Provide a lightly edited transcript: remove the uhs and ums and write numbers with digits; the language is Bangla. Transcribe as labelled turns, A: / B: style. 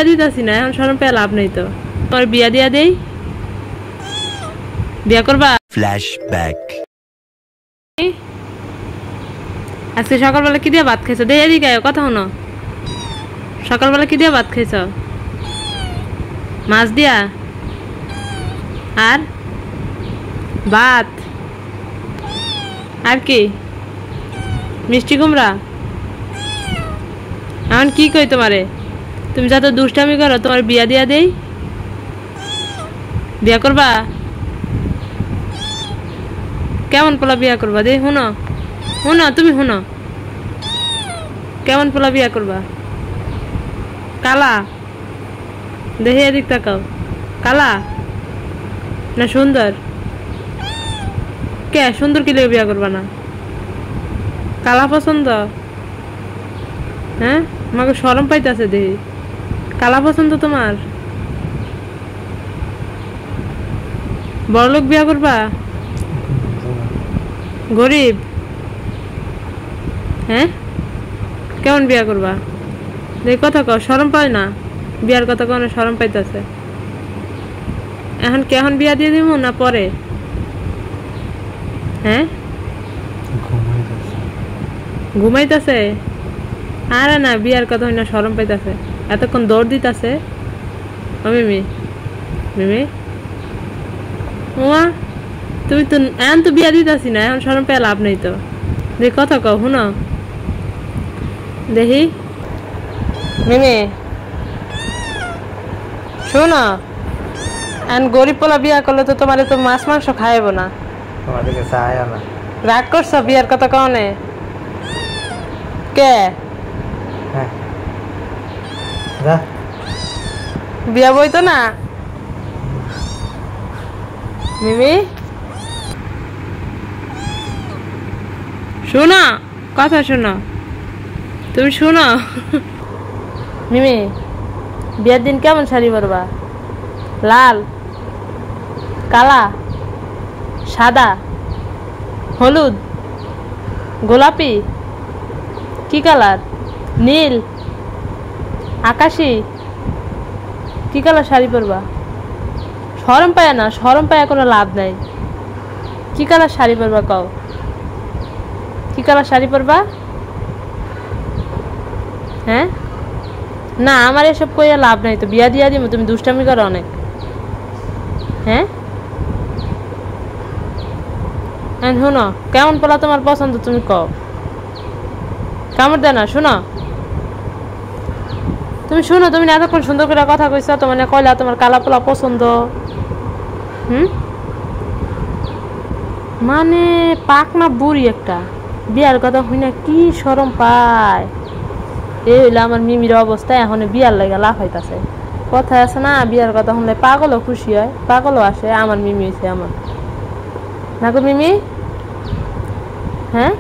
A: বিয়া দিতাছি না, এখন শরম পেয়ে লাভ নেই তো। তোমার বিয়া দিয়া দেই, বিয়া করবা?
B: ফ্ল্যাশব্যাক।
A: আজকে সকালবেলা কি দিয়ে ভাত খাইছো? দে এদিকে আয়, কথা শোনো। সকালবেলা কি দিয়ে ভাত খাইছ? মাছ দিয়া আর ভাত, আর কি? মিষ্টি কুমড়া। এখন কি কই তোমারে, তুমি যত দুষ্টামি করো, তোমার বিয়া দিয়া দেই, বিয়া করবা? কেমন পোলা বিয়া করবা? দে শুনো, শুনো, তুমি শুনো, কেমন পোলা বিয়া করবা? কালা? দেখে এদিক তাকাও, কালা না সুন্দর? কে সুন্দর কি লেগে বিয়া করবা না? কালা পছন্দ? হ্যাঁ, আমাকে শরম পাইতেছে দেখি। কালা পছন্দ তোমার? বড়লোক বিয়া করবা? গরিব? হ্যাঁ, কেমন বিয়া করবা? দেখি কথা কও, শরম পাই না? বিয়ার কথা কও না, শরম পাইতেছে। এখন কেমন বিয়া দিয়ে দিব না পরে? হ্যাঁ, ঘুমাইতেছে? আরে না, বিয়ার কথা হয় না, শরম পাইতেছে, এতক্ষণ দৌড় দিতেছে। ও মিমি, মিমি উমা, তুমি তো এখন তো বিয়া দিতেছি না, এখন শরম পেয়ে লাভ নেই তো। দেখি কথা কও, শুনো দেখি। মিমি শোনো, এখন গরিব পোলা বিয়া করলে তো তোমার তো মাছ মাংস খাইব না। রাগ করছো বিয়ার কথা কনে? কে বিয়া বইতো না? মিমি শোনো, কথা শোনো, তুমি শোনো। মিমি, বিয়ের দিন কেমন শাড়ি পরবা? লাল, কালা, সাদা, হলুদ, গোলাপি, কি কালার? নীল, আকাশি, কি কালার শাড়ি পরবা? শরম পায় না, শরম পায় কোনো লাভ নাই। কি কালার শাড়ি পরবা কও? কি কালার শাড়ি পরবা? হ্যাঁ, না আমার এসব কইয়া লাভ নাই তো, বিয়া দিয়া দিব। তুমি দুষ্টামি করো অনেক। হ্যাঁ, শুনো, কেমন পোলা তোমার পছন্দ তুমি কও? কামড় দেয় না? শোনো, তুমি শোনো, তুমি না এতক্ষণ সুন্দর করে কথা কইছো, তোমার কইলা তোমার কালা পোলা পছন্দ। মানে পাক না বুড়ি একটা, বিয়ার কথা হই না কি শরম পায়। এই হইলো আমার মিমির অবস্থা, এখন বিয়ার লাগে লাভ হইতাছে। কথা আছে না, বিয়ার কথা শুনলে পাগলও খুশি হয়, পাগলও আসে। আমার মিমি হয়েছে আমার, না গো মিমি? হ্যাঁ।